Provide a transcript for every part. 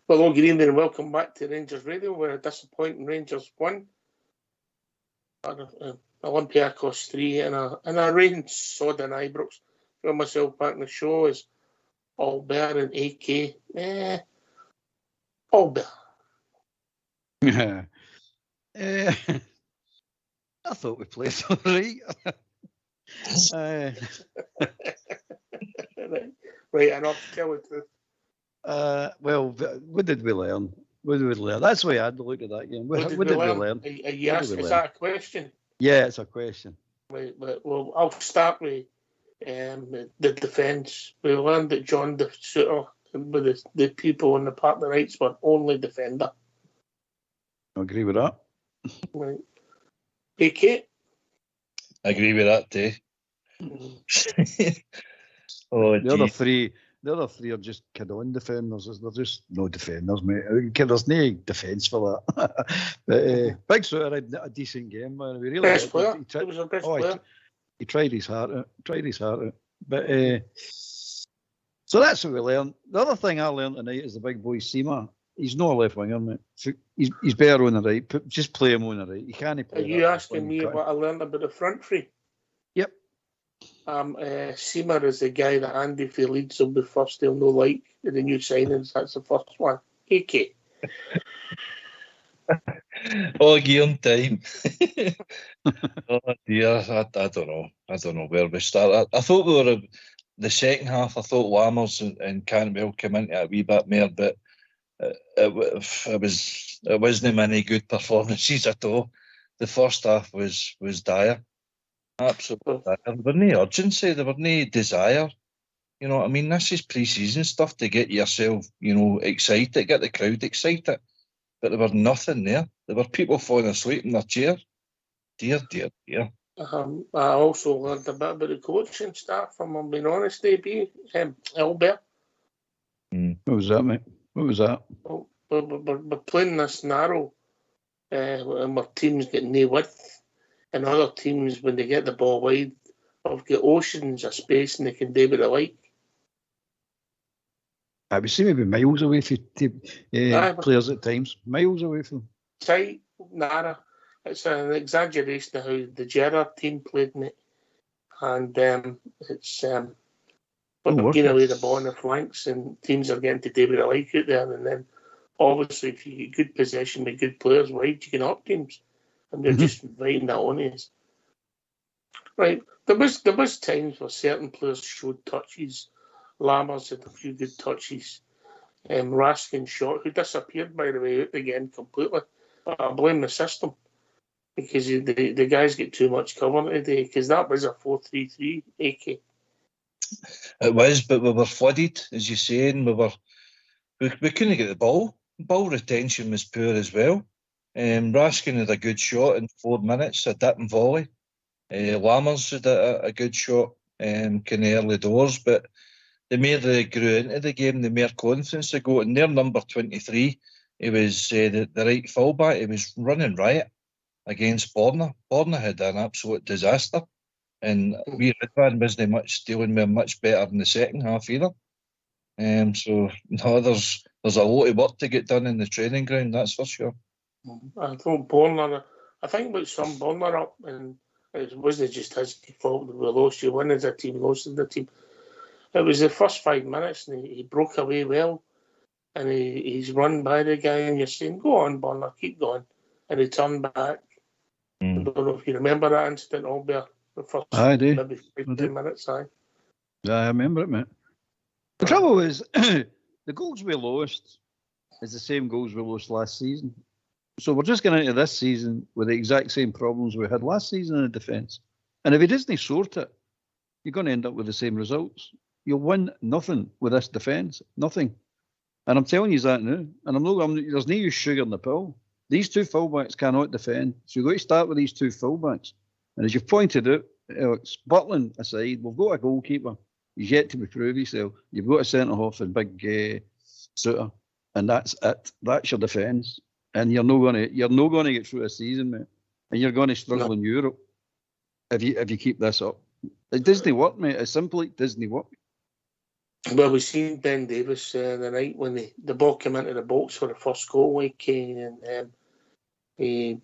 Well, good evening and welcome back to Rangers Radio, where a disappointing Rangers won. Olympiacos 3 and a rain sodden Ibrox. For myself back in the show is Albert and AK. Albert. I thought we played all right. Right, enough. Tell the truth. Well, what did we learn? What did we learn? That's the way I'd look at that game. What did we learn? Yes, is that a question? Yeah, it's a question. Right, well, I'll start with the defence. We learned that John the Suitor, with the people on the part of the rights, were only defender. I agree with that. Right. AK? I agree with that too. The other three are just kid-on defenders. They're just no defenders, mate. There's no defence for that. But Big Suitor had a decent game, man. We really best player. He was our best player. He tried his heart out. But so that's what we learned. The other thing I learned tonight is the big boy Seema. He's not a left winger, mate. He's better on the right. Just play him on the right. He can't play. Are you asking me what I learned about the front three? Yep. Seema is the guy that Andy, if he leads will be first, he'll no like the new signings. That's the first one. AK. Oh, game time. Oh dear, I don't know where we start. I thought we were the second half. I thought Lammers and Cantwell came into a wee bit more, but it wasn't many good performances at all. The first half was dire. Absolutely. There was no urgency, there was no desire. You know what I mean? This is pre-season stuff to get yourself, excited, get the crowd excited. But there was nothing there. There were people falling asleep in their chair. Dear. I also learned a bit about the coaching staff, if I'm being honest, Albert. What was that, mate? What was that? Well, we're playing this narrow, and our teams get no width. And other teams, when they get the ball wide, have got oceans of space and they can do what they like. I would say maybe miles away from players at times. Miles away from them. Tight, narrow. It's an exaggeration of how the Gerrard team played in it. And it's... but they're getting away the ball on the flanks and teams are getting to do what they like out there. And then, obviously, if you get good possession with good players wide, you can up teams. And they're just inviting that on us. Right. There was times where certain players showed touches. Lammers had a few good touches. Raskin shot, who disappeared, by the way, out again completely. I blame the system because the guys get too much cover today because that was a 4-3-3 AK. It was, but we were flooded, as you're saying. We couldn't get the ball. Ball retention was poor as well. Raskin had a good shot in 4 minutes, a dip and volley. Lammers had a good shot kind of early doors, but the more they grew into the game, the more confidence they got. And their number 23, he was the right fullback. He was running riot against Borna. Borna had an absolute disaster. And we Ridvan wasn't much dealing with him much better in the second half either. So no, there's a lot of work to get done in the training ground, that's for sure. I thought Borna, I think about some Borna up, and it wasn't just his fault that we lost. You win as a team, lost as a team. It was the first 5 minutes, and he broke away well, and he's run by the guy, and you're saying, "Go on, Borna, keep going," and he turned back. I don't know if you remember that incident, Albert. The first maybe 15 minutes. Yeah, I remember it, mate. The trouble is, the goals we lost is the same goals we lost last season. So we're just going into this season with the exact same problems we had last season in the defence. And if he doesn't sort it, you're going to end up with the same results. You'll win nothing with this defence, nothing. And I'm telling you that now. And there's no use sugar in the pill. These two fullbacks cannot defend. So you've got to start with these two fullbacks. And as you've pointed out, Alex, Butland aside, we've got a goalkeeper. He's yet to prove himself. You've got a centre-half and big Suitor. And that's it. That's your defence. And you're not going to get through a season, mate. And you're going to struggle in Europe if you keep this up. It doesn't work, mate. It's simply doesn't work. Well, we seen Ben Davis the night when the ball came into the box for the first goal, and he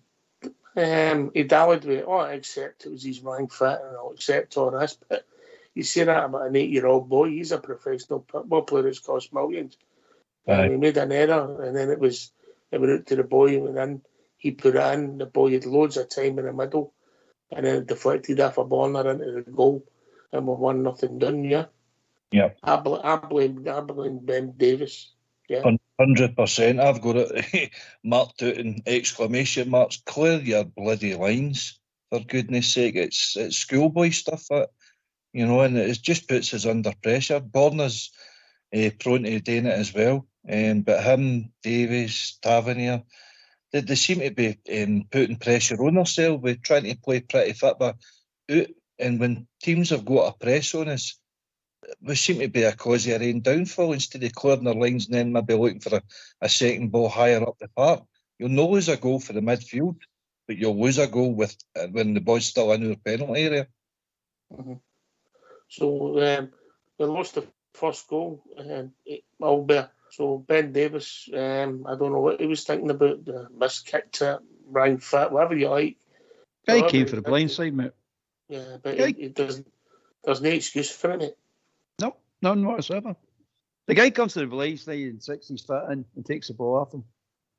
dallied with it. Oh, I accept it was his wrong foot, and I'll accept all this. But you say that about an 8-year-old boy. He's a professional football player that's cost millions. He made an error, and then it went out to the boy, and went in. He put it in. The boy had loads of time in the middle, and then it deflected off a corner into the goal, and we're 1-0 done. Yeah. Yeah. I blame Ben Davis. Yeah. 100%. I've got it marked out in exclamation marks. Clear your bloody lines, for goodness sake. It's schoolboy stuff, that, and it just puts us under pressure. Borna's prone to doing it as well. But him, Davies, Tavernier, they seem to be putting pressure on themselves. We're trying to play pretty football out, and when teams have got a press on us, we seem to be a cause of our own downfall. Instead of clearing their lines and then maybe looking for a second ball higher up the park. You'll not lose a goal for the midfield, but you'll lose a goal when the ball's still in the penalty area. Mm-hmm. So we lost the first goal, Albert. So Ben Davis, I don't know what he was thinking about, the missed kick to wrong foot, whatever you like. Guy came for the blind side, mate. Yeah, but it doesn't. There's no excuse for it, mate. No, none whatsoever. The guy comes to the blind side and sticks his foot in and takes the ball off him.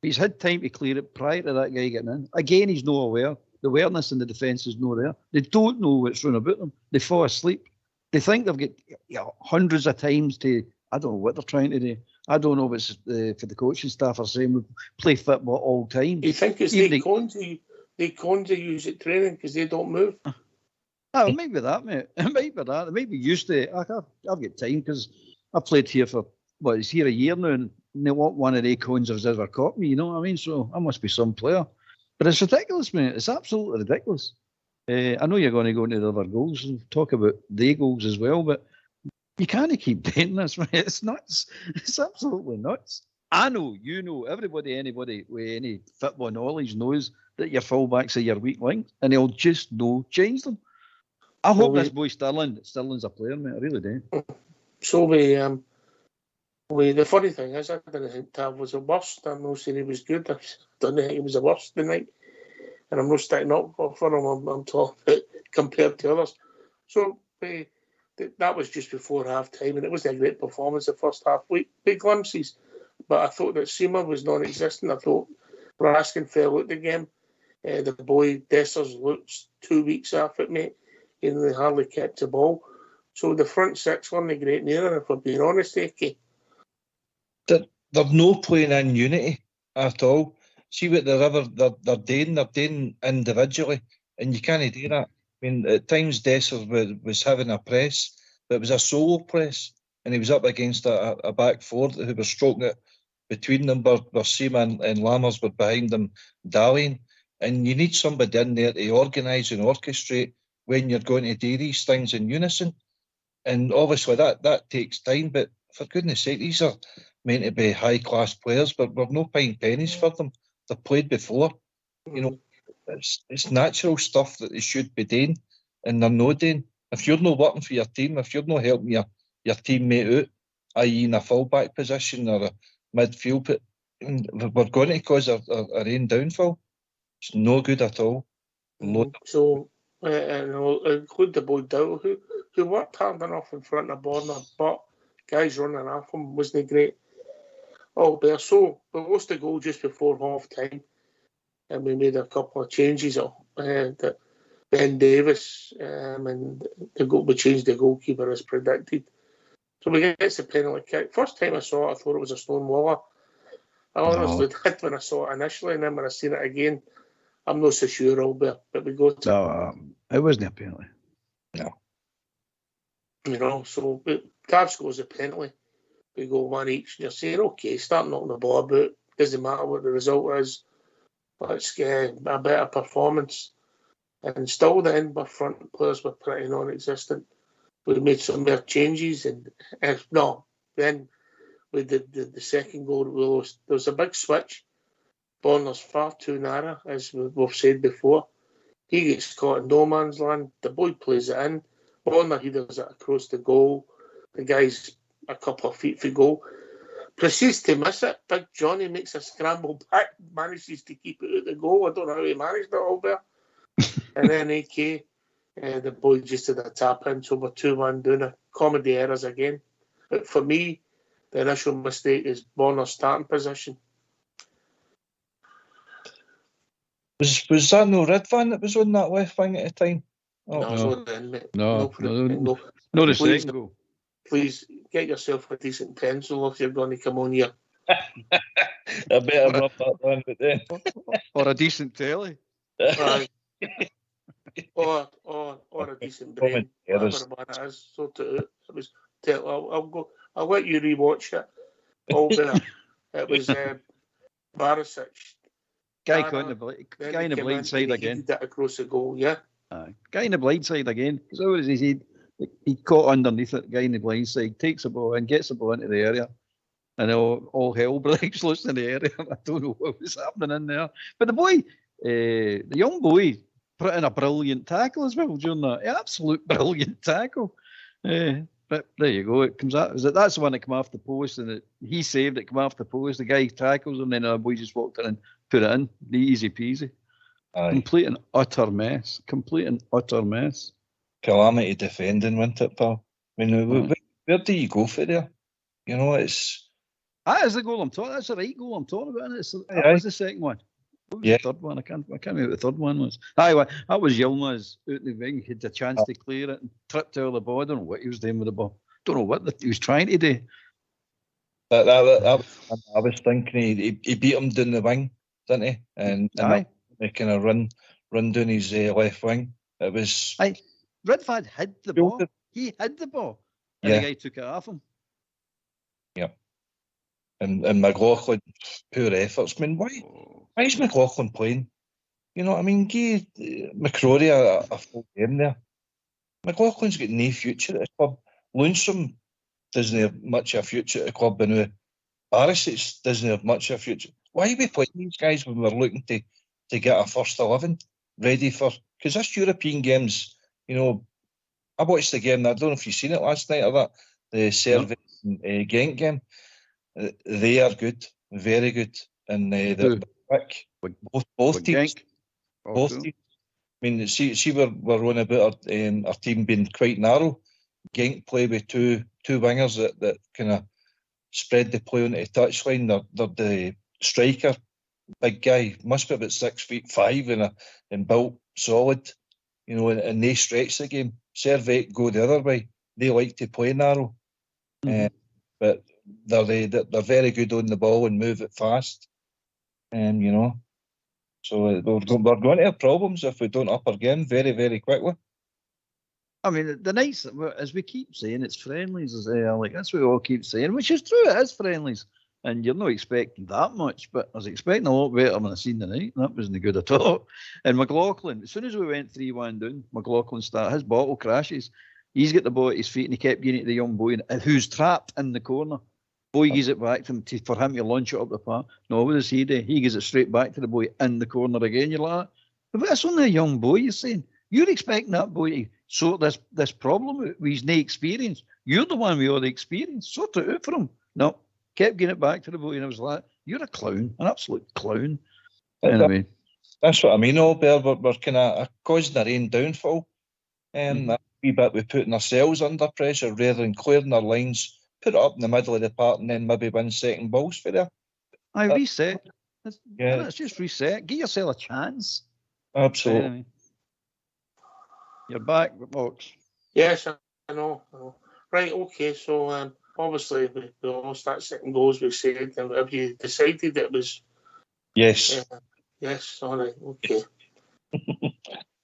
He's had time to clear it prior to that guy getting in. Again, he's not aware. The awareness in the defence is not there. They don't know what's wrong about them. They fall asleep. They think they've got hundreds of times to. I don't know what they're trying to do. I don't know if it's for the coaching staff are saying we play football all the time. You think it's they cons to use at training because they don't move? Oh, it might be that, mate. It might be that. They might be used to it. I've got time because I've played here for, it's here a year now, and not one of the cons has ever caught me, you know what I mean? So I must be some player. But it's ridiculous, mate. It's absolutely ridiculous. I know you're going to go into the other goals and talk about the goals as well, but you can't keep doing this, mate. It's nuts. It's absolutely nuts. I know, you know, anybody with any football knowledge knows that your fullbacks are your weak links, and they'll just no change them. I hope this boy Sterling's a player, mate. I really do. So the funny thing is, I didn't think Tav was the worst. I'm not saying he was good. I don't think he was the worst tonight. And I'm not sticking up for him. I'm talking about compared to others. So that was just before half time, and it wasn't a great performance the first half. Big glimpses. But I thought that Seamer was non-existent. I thought Raskin fell out the game. The boy Dessers looked 2 weeks off it, mate. They hardly kept the ball. So the front six weren't a great near, if we're being honest, Ake. They're no playing in unity at all. See what they're doing individually, and you can't do that. I mean, at times Dessers was having a press, but it was a solo press, and he was up against a back four who was stroking it between them, where Seaman and Lammers were behind them dallying. And you need somebody in there to organise and orchestrate when you're going to do these things in unison. And obviously that takes time, but for goodness sake, these are meant to be high-class players, but we're not paying pennies for them. They've played before. You know, it's natural stuff that they should be doing, and they're not doing. If you're not working for your team, if you're not helping your teammate out, i.e. in a full-back position or a midfield, we're going to cause our own downfall. It's no good at all. So, and I'll include the boy Dow, who worked hard enough in front of Borna, but guys running off him wasn't great. So we lost the goal just before half time, and we made a couple of changes. That Ben Davis and we changed the goalkeeper as predicted. So we get the penalty kick. First time I saw it, I thought it was a Stonewaller. I honestly did when I saw it initially, and then when I seen it again, I'm not so sure, Albert, but we go to... No, it wasn't a penalty. No. You know, so Tav scores a penalty. We go one each, and you're saying, okay, start knocking the ball about. Doesn't matter what the result is. Let's get a better performance. And still then, our front players were pretty non-existent. We made some more changes, and then with the second goal we lost, there was a big switch. Borna's far too narrow, as we've said before. He gets caught in no man's land. The boy plays it in. Borna, he does it across the goal. The guy's a couple of feet for goal. Proceeds to miss it. Big Johnny makes a scramble back, manages to keep it at the goal. I don't know how he managed it all there. And then AK, the boy just did a tap in, so we're 2-1 doing a comedy errors again. But for me, the initial mistake is Bonner's starting position. Was that no Redvan that was on that left wing at the time? Oh, no. No, the second goal. Please get yourself a decent pencil if you're going to come on here. I better rub that down with them. Or a decent telly. Or a decent brain. Whatever one it is. Sort it out. It was. I'll let you rewatch it. All there. It was Barisic. Guy in the blind side again. He did that across the goal, yeah. Guy in the blind side again. So what does he? He caught underneath it. Guy in the blind side takes the ball and gets the ball into the area, and all hell breaks loose in the area. I don't know what was happening in there, but the young boy put in a brilliant tackle as well during that. Absolute brilliant tackle. But there you go. It comes out. That's the one that came off the post, and he saved it. Come off the post. The guy tackles him, and then the boy just walked in and put it in. Easy peasy. Aye. Complete and utter mess. Calamity defending, wasn't it, pal? I mean, where do you go for there? You know, it's... That is the goal I'm talking. That's the right goal I'm talking about. That was the second one. What was the third one? I can't remember what the third one was. Aye, that was Yilmaz out the wing. He had a chance to clear it and tripped out of the ball. I don't know what he was doing with the ball. Don't know what he was trying to do. I was thinking he beat him down the wing, didn't he? And he kind of run down his left wing. It was... Redford hid the ball. He hid the ball. And the guy took it off him. Yeah. And McLaughlin, poor efforts. I mean, why is McLaughlin playing? You know what I mean? Give McCrory a full game there. McLaughlin's got no future at the club. Lundstrom doesn't have much of a future at the club. And Barisic doesn't have much of a future. Why are we playing these guys when we're looking to get a first 11 ready for... Because this European games... You know, I watched the game. I don't know if you've seen it last night or that. The Serbia Genk game. They are good, very good, and they're quick. Both teams. Both teams. I mean, see, we're on about our team being quite narrow. Genk play with two wingers that kind of spread the play onto the touchline. They're the striker, big guy, must be about 6'5" and built solid. You know, and they stretch the game. Servette go the other way. They like to play narrow, but they're very good on the ball and move it fast. And you know, so we're going to have problems if we don't up our game very, very quickly. I mean, the nice, as we keep saying, it's friendlies, like that's what we all keep saying, which is true. It is friendlies. And you're not expecting that much, but I was expecting a lot better than I seen tonight. That wasn't good at all. And McLaughlin, as soon as we went 3-1 down, McLaughlin his bottle crashes. He's got the ball at his feet and he kept giving it to the young boy who's trapped in the corner. Boy gives it back to him for him to launch it up the park. No, what does he do? He gives it straight back to the boy in the corner again. You're like, but that's only a young boy, you're saying. You're expecting that boy to sort this problem out with his no experience. You're the one with all the experience. Sort it out for him. No. Kept getting it back to the boy, and I was like, "You're a clown, an absolute clown." Anyway, that's what I mean. We're kind of causing our own downfall. A wee bit we're putting ourselves under pressure rather than clearing our lines, put it up in the middle of the park, and then maybe win second balls for there. I reset. Let's just reset. Give yourself a chance. Absolutely. Anyway. You're back, Box. Yes, I know. Right, okay, so. Obviously, we lost that second goals we said. And have you decided it was? Yes. Yes. All right. Okay.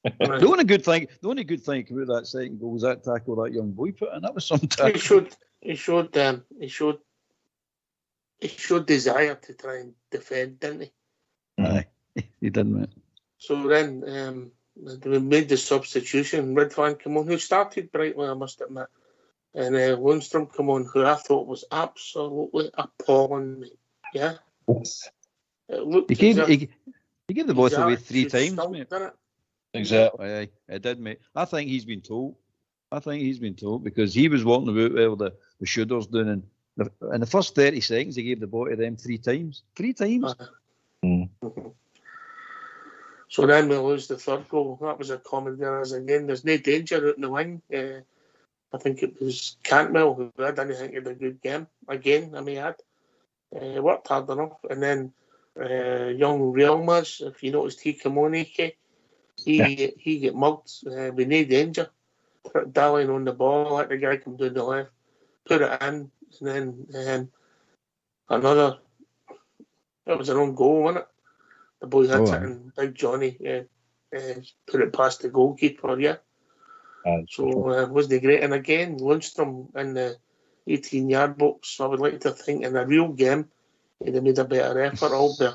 The only good thing about that second goal was that tackle that young boy put in. That was some tackle. He showed desire to try and defend, didn't he? Aye, he did, mate. So then we made the substitution. Redvan came on, who started brightly, I must admit. And Lundstrom come on, who I thought was absolutely appalling. Yeah. He gave the ball away 3 times, mate. Exactly. Aye, it did, mate. I think he's been told because he was walking about with with Shooters doing. And in the first 30 seconds, he gave the ball to them 3 times. 3 times. So then we lose the third goal. That was a common errors again. There's no danger out in the wing. I think it was Cantwell who I didn't think had a good game. Again, I may add. Worked hard enough. And then young Realmas, if you noticed, he came on, he get mugged with no danger. Put Darling on the ball, let the guy come down the left, put it in, and then another. It was an own goal, wasn't it? The boy hits it, and Big Johnny put it past the goalkeeper. Yeah. So it wasn't great. And again, Lundstrom in the 18-yard box. I would like to think in a real game, he'd have made a better effort. All there.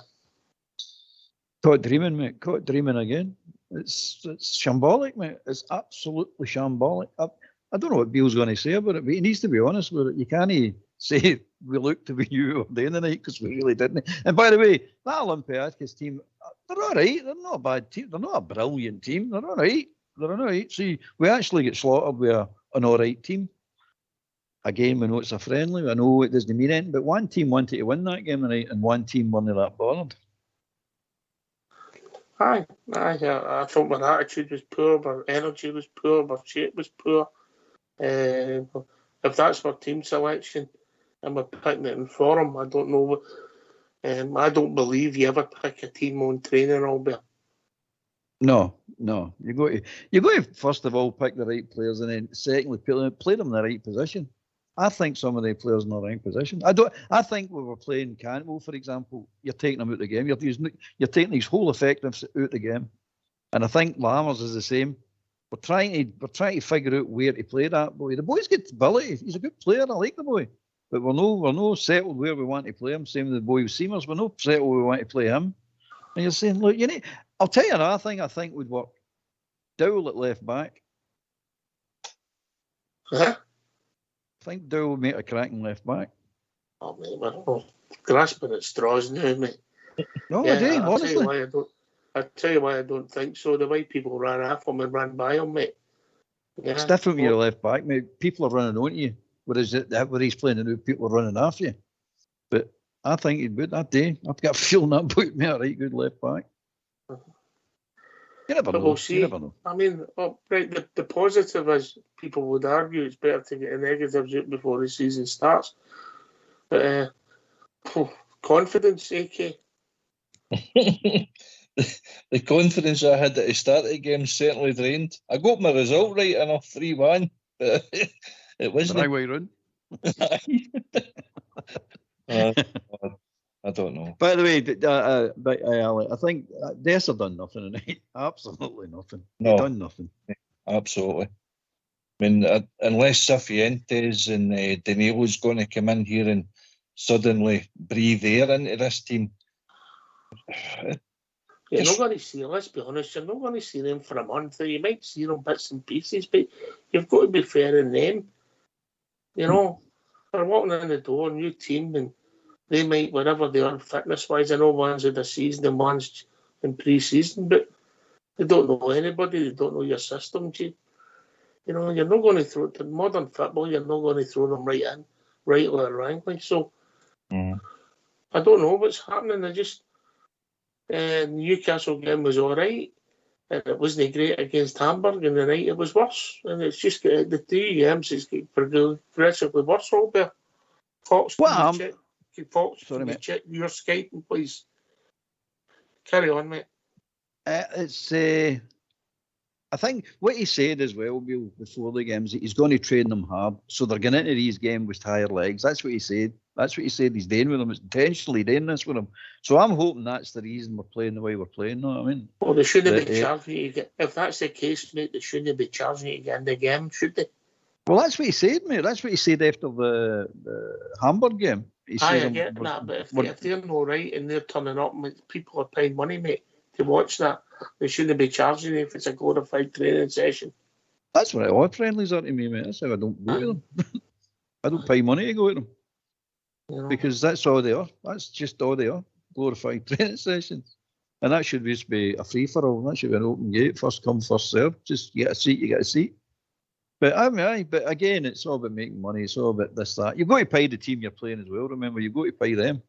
Caught dreaming, mate. Caught dreaming again. It's shambolic, mate. It's absolutely shambolic. I don't know what Beale's going to say about it, but he needs to be honest with it. You can't say we looked to be you all day in the night because we really didn't. And by the way, that Olympiacos team, they're all right. They're not a bad team. They're not a brilliant team. They're all right. They're all right. See, we actually get slaughtered with an all right team. Again, we know it's a friendly. I know it doesn't mean anything, but one team wanted to win that game tonight, and one team weren't that bothered. I thought my attitude was poor, my energy was poor, my shape was poor. If that's for team selection and we're picking it in forum, I don't know. I don't believe you ever pick a team on training, Albert. No. You got to first of all pick the right players, and then secondly play them in the right position. I think some of the players in the right position. I think we were playing Cantwell, for example. You're taking him out of the game. You're taking his whole effectiveness out of the game. And I think Lammers is the same. We're trying to figure out where to play that boy. The boy's got ability. He's a good player. I like the boy. But we're no settled where we want to play him. Same with the boy with Seamers. We're no settled where we want to play him. And you're saying, look, I'll tell you another thing I think would work. Dowell at left back. Huh? I think Dowell would make a cracking left back. Oh, mate, we're grasping at straws now, mate. No, I do, honestly. I'll tell you why I don't think so. The way people ran after him and ran by him, mate. Yeah. It's different when you're left back, mate. People are running on you. Whereas where he's playing, the people are running after you. But I think he'd be that day. I've got a feeling that boy would be a right good left back. You never know. We'll see. You never know. I mean, right, the positive is people would argue it's better to get the negatives out before the season starts. But confidence, AK. The confidence I had at the start of the game certainly drained. I got my result right enough, 3-1, but it wasn't. The right way round. I don't know. By the way, Ali, I think Dessa done nothing tonight. Absolutely nothing. No. He done nothing. Absolutely. I mean, unless Cifuentes and Danilo's going to come in here and suddenly breathe air into this team. You're not going to see, let's be honest, you're not going to see them for a month. You might see them bits and pieces, but you've got to be fair in them. You know, they're walking in the door, new team, and they might, whatever they are fitness-wise, I know one's in the season and one's in pre-season, but they don't know anybody, they don't know your system, G. You know, you're not going to throw, to modern football, you're not going to throw them right in, right or wrongly. So, I don't know what's happening. I just, Newcastle game was all right, and it wasn't great against Hamburg, and the night it was worse. And it's just the 2 games, it's getting progressively worse, Albert. Fox, can you check your Skyping, please? Carry on, mate. I think what he said as well, Beale, before the games, he's going to train them hard, so they're getting into these games with tired legs. That's what he said. That's what he said he's doing with them. It's intentionally doing this with them. So I'm hoping that's the reason we're playing the way we're playing. Know what I mean? Well, they shouldn't be charging you. If that's the case, mate, they shouldn't be charging you to get in the game, should they? Well, that's what he said, mate. That's what he said after the Hamburg game. I get that, but if they're not right and they're turning up, people are paying money, mate, to watch that. They shouldn't be charging you if it's a glorified training session. That's what all friendlies are to me, mate. That's how I don't go to them. I don't pay money to go to them. You know. Because that's all they are. That's just all they are. Glorified training sessions. And that should just be a free-for-all. That should be an open gate. First come, first serve. Just you get a seat, you get a seat. But but again, it's all about making money. It's all about this, that. You've got to pay the team you're playing as well. Remember, you've got to pay them.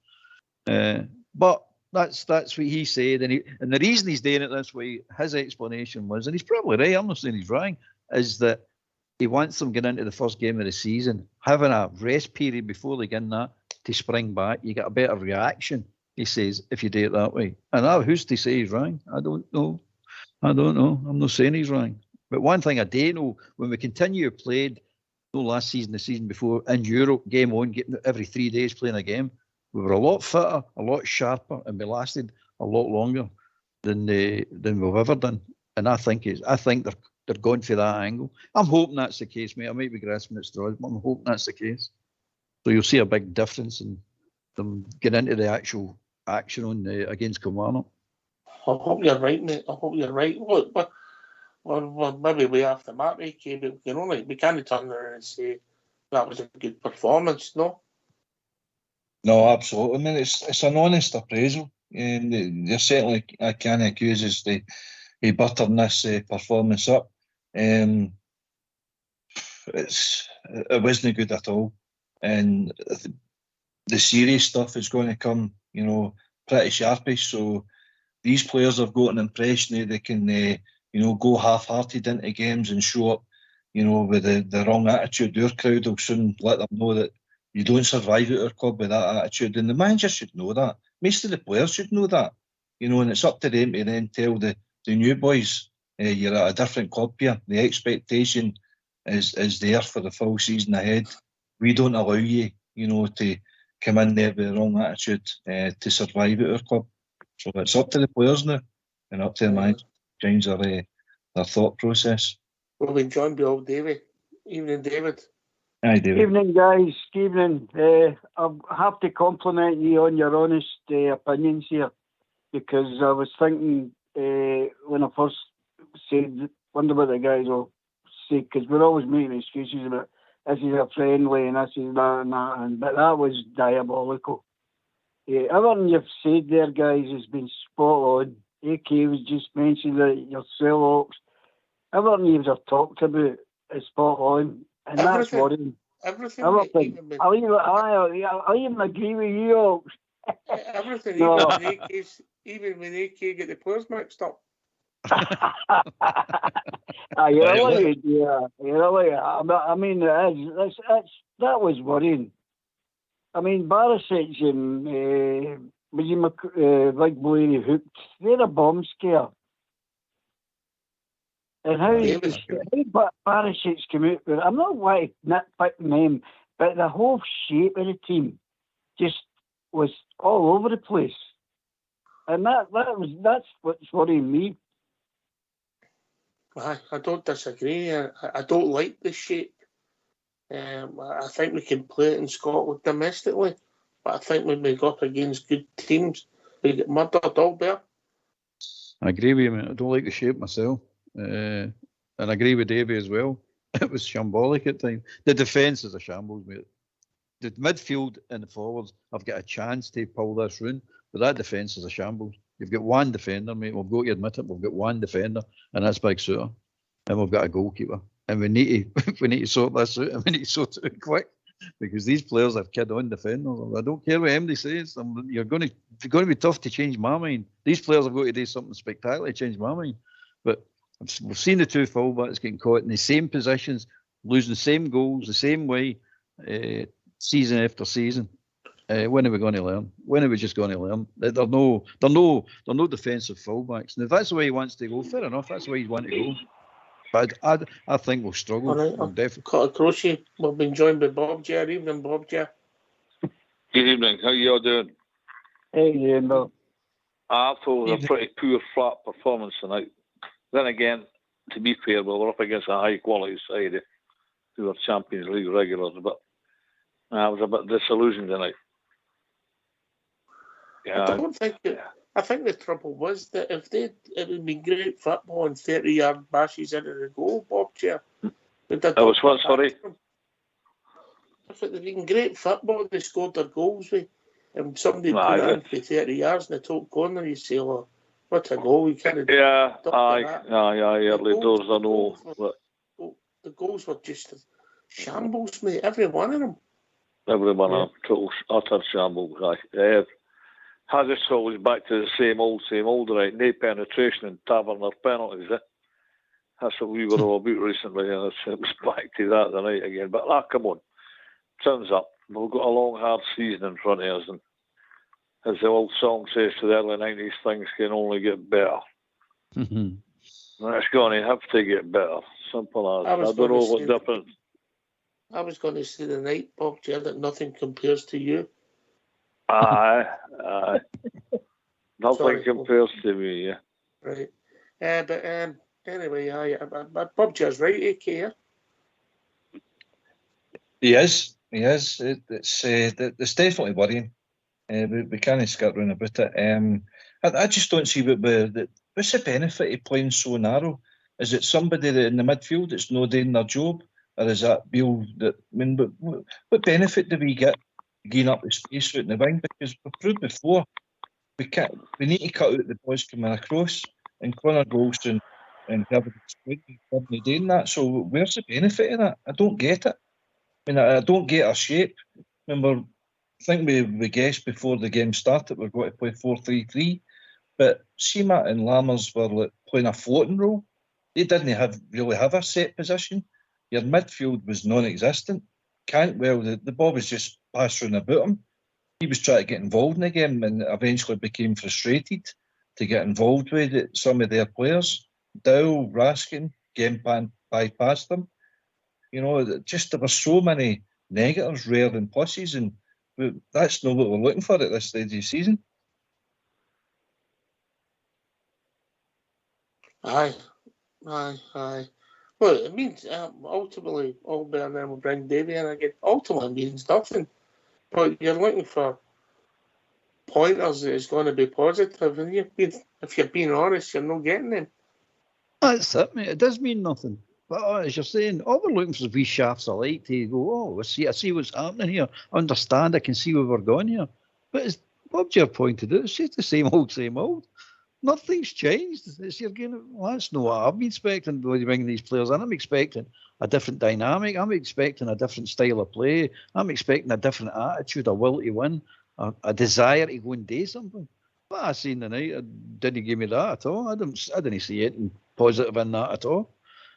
But that's what he said, and the reason he's doing it this way, his explanation was, and he's probably right. I'm not saying he's wrong, is that he wants them getting into the first game of the season, having a rest period before they get in that to spring back. You get a better reaction, he says, if you do it that way. And who's to say he's wrong? I don't know. I'm not saying he's wrong. But one thing I do know, when we continue played, no last season, the season before, in Europe, game on, getting every 3 days playing a game, we were a lot fitter, a lot sharper, and we lasted a lot longer than we've ever done. And I think they're going for that angle. I'm hoping that's the case, mate. I might be grasping at straws, but I'm hoping that's the case. So you'll see a big difference in them getting into the actual action on against Kilmarnock. I hope you're right, mate. I hope you're right. Look, well, maybe we have to mark AK, but we can't turn around and say that was a good performance, no? No, absolutely. I mean, it's an honest appraisal. You're certainly, I can't accuse us of buttering this performance up. It wasn't good at all, and the serious stuff is going to come, pretty sharpish. So these players have got an impression that they can, go half-hearted into games and show up, with the wrong attitude. Our crowd will soon let them know that you don't survive at our club with that attitude, and the manager should know that. Most of the players should know that, and it's up to them to then tell the new boys, you're at a different club here. The expectation is there for the full season ahead. We don't allow you, to come in there with the wrong attitude to survive at our club. So it's up to the players now, and up to the manager to change their thought process. We've been joined by old David. Evening, David. Hi, David. Evening, guys. Evening. I have to compliment you on your honest opinions here, because I was thinking when I first said, wonder what the guys will say, because we're always making excuses about this is a friendly and this is that and that, but that was diabolical. Everything you've said there, guys, has been spot on. AK was just mentioned that your sell-outs. Everything you've talked about is spot on, and that's worrying. Everything. I even agree with you all. Everything, No. even when AK get the players mixed up. I mean, that was worrying. I mean, Barisic and Big Boy hooked. They're a bomb scare. And how Barisic came out with, I'm not like nitpicking them, but the whole shape of the team just was all over the place. And that's what's worrying me. I don't disagree. I don't like the shape. I think we can play it in Scotland domestically, but I think when we go up against good teams, we get murdered all there. I agree with you, mate. I don't like the shape myself. And I agree with Davey as well. It was shambolic at times. The defence is a shambles, mate. The midfield and the forwards have got a chance to pull this round, but that defence is a shambles. You've got one defender, mate. We've got to admit it. We've got one defender, and that's Big Suter. And we've got a goalkeeper. And we need to sort this out, and we need to sort it out quick, because these players have kid-on defenders. I don't care what MD says. It's going to be tough to change my mind. These players have got to do something spectacular to change my mind. But we've seen the two fullbacks getting caught in the same positions, losing the same goals, the same way, season after season. When are we going to learn? When are we just going to learn? There are no defensive fullbacks. And if that's the way he wants to go, fair enough. That's the way he wants to go. But I think we'll struggle. All right, we'll definitely. Cut across you. We've been joined by Bob J. Evening, Bob J. Good evening. How you all doing? Hey, yeah, no. I thought it was a pretty poor, flat performance tonight. Then again, to be fair, we were up against a high-quality side who are Champions League regulars, but I was a bit disillusioned tonight. Yeah, I think the trouble was that it would be great football and 30-yard bashes into the goal, Bob Chair. That was what, sorry? If it had been great football, they scored their goals with, and somebody put it in for 30 yards in the top corner, you say, oh, what a goal, we can't have early doors, I know. But the goals were just shambles, mate. Every one of them. Every one of them, total utter shambles. Huddersfield was back to the same old, right? No penetration and Taverner penalties. That's what we were all about recently. And it was back to that tonight again. But come on, turns up. We've got a long, hard season in front of us, and as the old song says to the early 90s, things can only get better. And it's going to have to get better. Simple as. I don't know what difference. I was going to say tonight, Bob, Ger, that nothing compares to you. Aye. Nothing compares to me, yeah. Right. But anyway, Bob Ger's right, AK. He is. It's definitely worrying. We can't skirt around about it. I just don't see what's the benefit of playing so narrow? Is it somebody that in the midfield that's not doing their job, or is that Beale? What benefit do we get gaining up the space out in the wing? Because we've proved before we need to cut out the boys coming across, and Connor Goldson and Herbert doing that. So where's the benefit of that? I don't get it. I mean, I don't get our shape. Remember, I think we guessed before the game started we're going to play 4-3-3, but Seamat and Lammers were playing a floating role. They didn't really have a set position. Your midfield was non-existent. Cantwell, the ball was just passed around about him. He was trying to get involved in the game and eventually became frustrated to get involved with some of their players. Dow, Raskin, game plan bypassed them. You know, just there were so many negatives rather than pluses, and that's not what we're looking for at this stage of the season. Aye. Well, it means ultimately Albion will bring Davy in again. Ultimately means nothing. But you're looking for pointers that is going to be positive, and if you're being honest, you're not getting them. That's it, mate. It does mean nothing. But as you're saying, all we're looking for is wee shafts of light to go, I see what's happening here. I understand, I can see where we're going here. But as Bob Ger pointed out, it's just the same old. Nothing's changed. You're going, well, that's not what I've been expecting when you bring these players in. I'm expecting a different dynamic. I'm expecting a different style of play. I'm expecting a different attitude, a will to win, a desire to go and do something. What I seen tonight, it didn't give me that at all. I didn't see anything positive in that at all.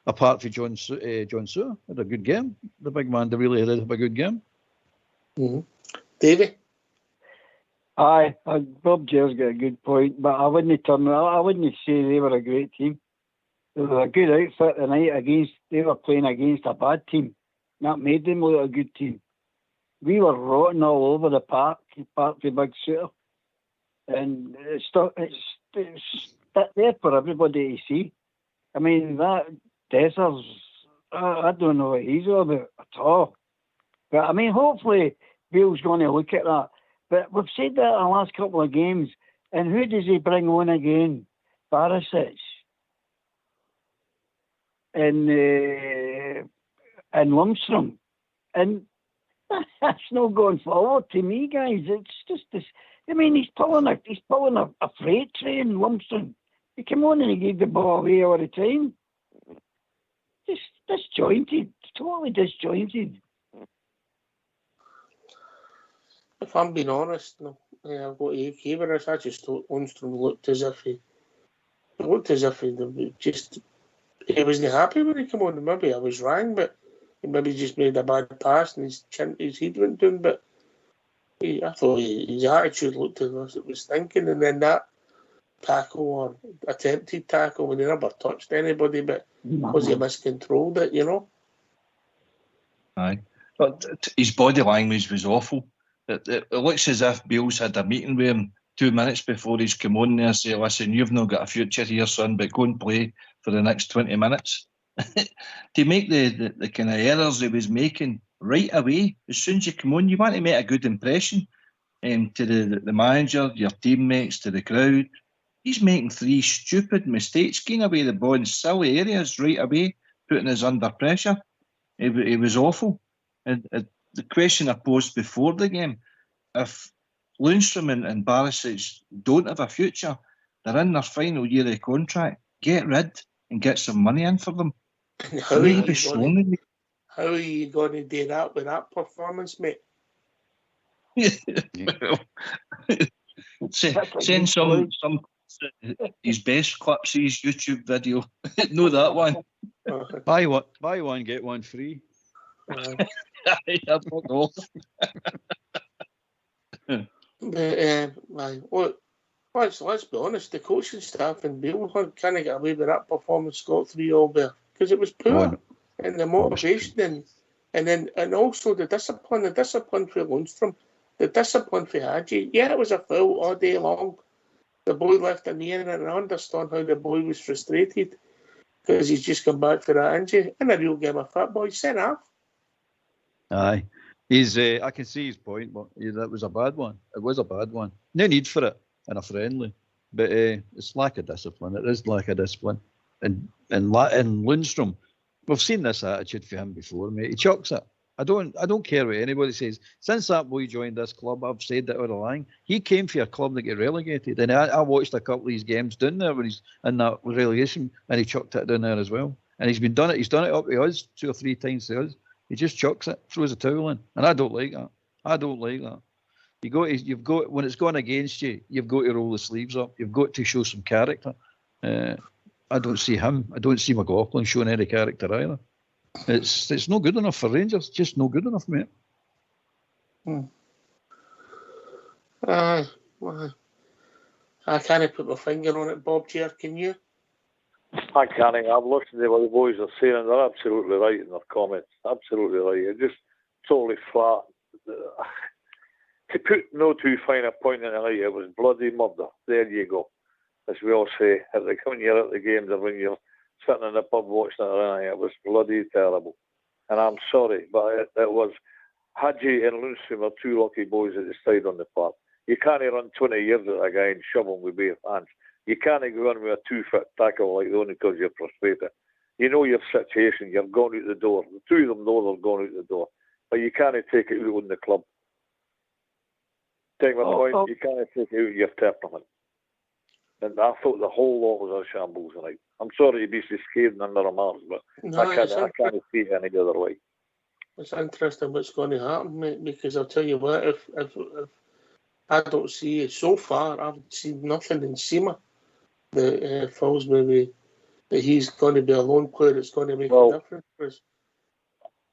Apart from John Sewer, had a good game. The big man really did have a good game. Mm-hmm. Davey? Aye, Bob Ger's got a good point, but I wouldn't say they were a great team. They were a good outfit tonight they were playing against a bad team. That made them look a good team. We were rotting all over the park for Big Shooter. And it's there for everybody to see. I mean, that Dessers, I don't know what he's all about at all. But I mean, hopefully Beale's going to look at that. But we've said that in the last couple of games. And who does he bring on again? Barisic. And Lundstrom. And that's not going forward to me, guys. It's just this. I mean, he's pulling a freight train, Lundstrom. He came on and he gave the ball away all the time. Just disjointed, totally disjointed. If I'm being honest, I've got AK with us. I just thought Lundstrom looked as if he he wasn't happy when he came on. Maybe I was wrong, but he maybe just made a bad pass and his head went down. But I thought his attitude looked as if it was thinking, and then that tackle or attempted tackle when he never touched anybody, but because he miscontrolled it, you know. Aye, but his body language was awful. It looks as if Beale's had a meeting with him 2 minutes before he's come on there and say, listen, you've not got a future here, son, but go and play for the next 20 minutes. To make the kind of errors he was making right away, as soon as you come on, you want to make a good impression to the manager, your teammates, to the crowd. He's making 3 stupid mistakes, getting away the ball in silly areas right away, putting us under pressure. It was awful. And the question I posed before the game, if Lundstrom and Barisic don't have a future, they're in their final year of contract, get rid and get some money in for them. How are you going to do that with that performance, mate? Send some his best clips of his YouTube video. Know that one. Buy one, get one free. I don't know. But let's be honest, the coaching staff in Beale kind of got away with that performance, got 3-all there because it was poor, and the motivation and also the discipline for Lundstrom, the discipline for Hadji. Yeah, it was a foul all day long. The boy left a knee in it, and I understand how the boy was frustrated because he's just come back for that injury. In a real game of football, he's sent off. Aye. I can see his point, but that was a bad one. It was a bad one. No need for it in a friendly. But it's lack of discipline. It is lack of discipline. And Lundstrom, we've seen this attitude for him before, mate. He chucks it. I don't care what anybody says. Since that boy joined this club, I've said that all along. He came for a club that get relegated. And I watched a couple of his games down there when he's in that relegation, and he chucked it down there as well. And he's done it up to us 2 or 3 times to us. He just chucks it, throws a towel in, and I don't like that. You've got when it's gone against you, you've got to roll the sleeves up. You've got to show some character. I don't see him. I don't see McLaughlin showing any character either. It's no good enough for Rangers. Just no good enough, mate. I can't put my finger on it, Bob Chair. Can you? I can't. I've listened to what the boys are saying, and they're absolutely right in their comments. Absolutely right. It's just totally flat. To put no too fine a point in it, it was bloody murder. There you go. As we all say, when you're at the games or when you're sitting in the pub watching it was bloody terrible. And I'm sorry, but it was. Hadji and Lundstrom are 2 lucky boys that stayed on the park. You can't run 20 years at a guy and shove him with bare hands. You can't go on with a 2-foot tackle like that only because you're frustrated. You know your situation, you're going out the door. The 2 of them know they're going out the door. But you can't take it out on the club. Take my point, you can't take it out your temperament. And I thought the whole lot was a shambles tonight. I'm sorry to be so scathing under a mask, but I can't see it any other way. It's interesting what's going to happen, mate, because I'll tell you what, if I don't see it so far, I've seen nothing in Seema that fills me that he's going to be a lone player that's going to make a difference for us.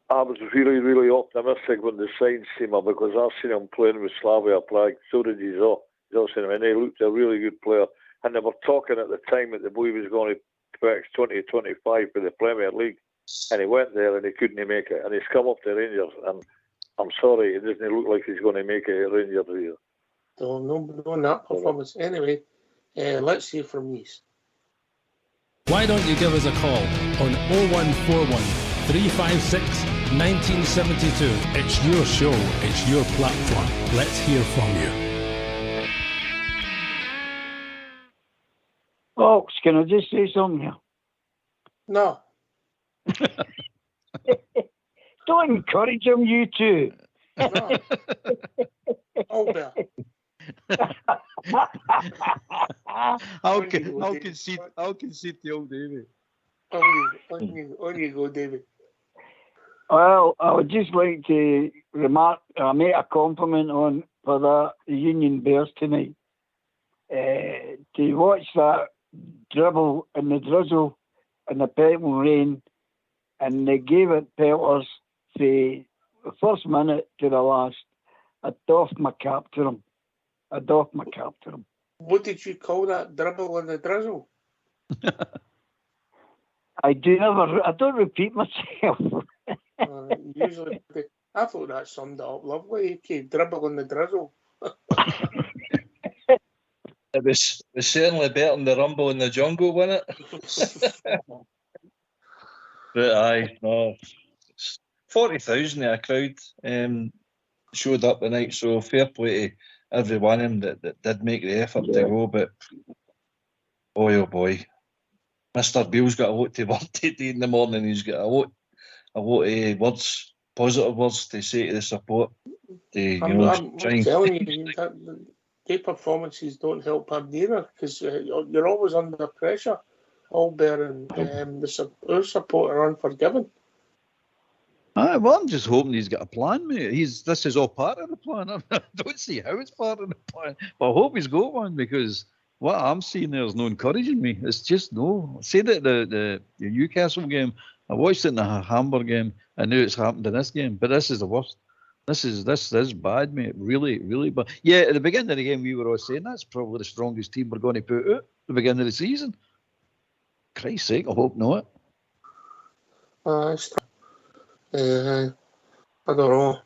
I was really, really optimistic when they signed Seema because I've seen him playing with Slavia Prague. So did Jizo. And he looked a really good player. And they were talking at the time that the boy was going to fix 2025 for the Premier League. And he went there and he couldn't make it. And he's come up to Rangers. And I'm sorry, it doesn't look like he's going to make it at Rangers either. No, that performance. Anyway, let's hear from these. Why don't you give us a call on 0141 356 1972. It's your show, it's your platform. Let's hear from you. Folks, can I just say something here? No. Don't encourage him, you two. No. Albert. I'll concede the old David. On you go, David. Well, I would just like to make a compliment for the Union Bears tonight. To watch that dribble and the drizzle and the pelting rain, and they gave it pelters from the first minute to the last. I doffed my cap to them. What did you call that, dribble and the drizzle? I don't repeat myself. Usually, I thought that summed it up lovely. Okay, dribble and the drizzle. It was certainly better than the Rumble in the Jungle, wasn't it? But aye, no. 40,000 of a crowd showed up tonight, so fair play to every one of them that did make the effort to go. But boy, oh boy, Mr. Beale's got a lot to work today in the morning. He's got a lot of words, positive words to say to the support. I'm telling you, their performances don't help him neither because you're always under pressure Albert and our supporter are unforgiving. Well, I'm just hoping he's got a plan, mate. This is all part of the plan. I don't see how it's part of the plan, but I hope he's got one, because what I'm seeing there is no encouraging me. It's just no. Say that the Newcastle game, I watched it in the Hamburg game. I knew it's happened in this game, but this is the worst. This is bad, mate. Really, really bad. Yeah, at the beginning of the game, we were all saying that's probably the strongest team we're going to put out at the beginning of the season. Christ's sake, I hope not. I don't know.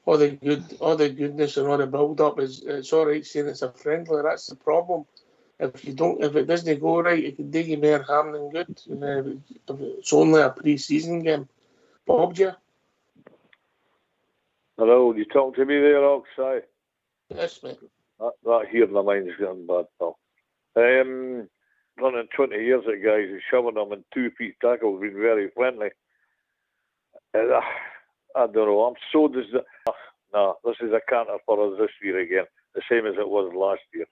All the goodness and all the build up it's all right saying it's a friendly. That's the problem. If it doesn't go right, it can do you more harm than good. If it's only a pre-season game. Bob, yeah. Hello, you talking to me there, Oxide? Yes, mate. That hearing of mine's getting bad, pal. Running 20 years at guys and shoving them in 2 feet tackles, been very friendly. I don't know. I'm so this is a canter for us this year again, the same as it was last year.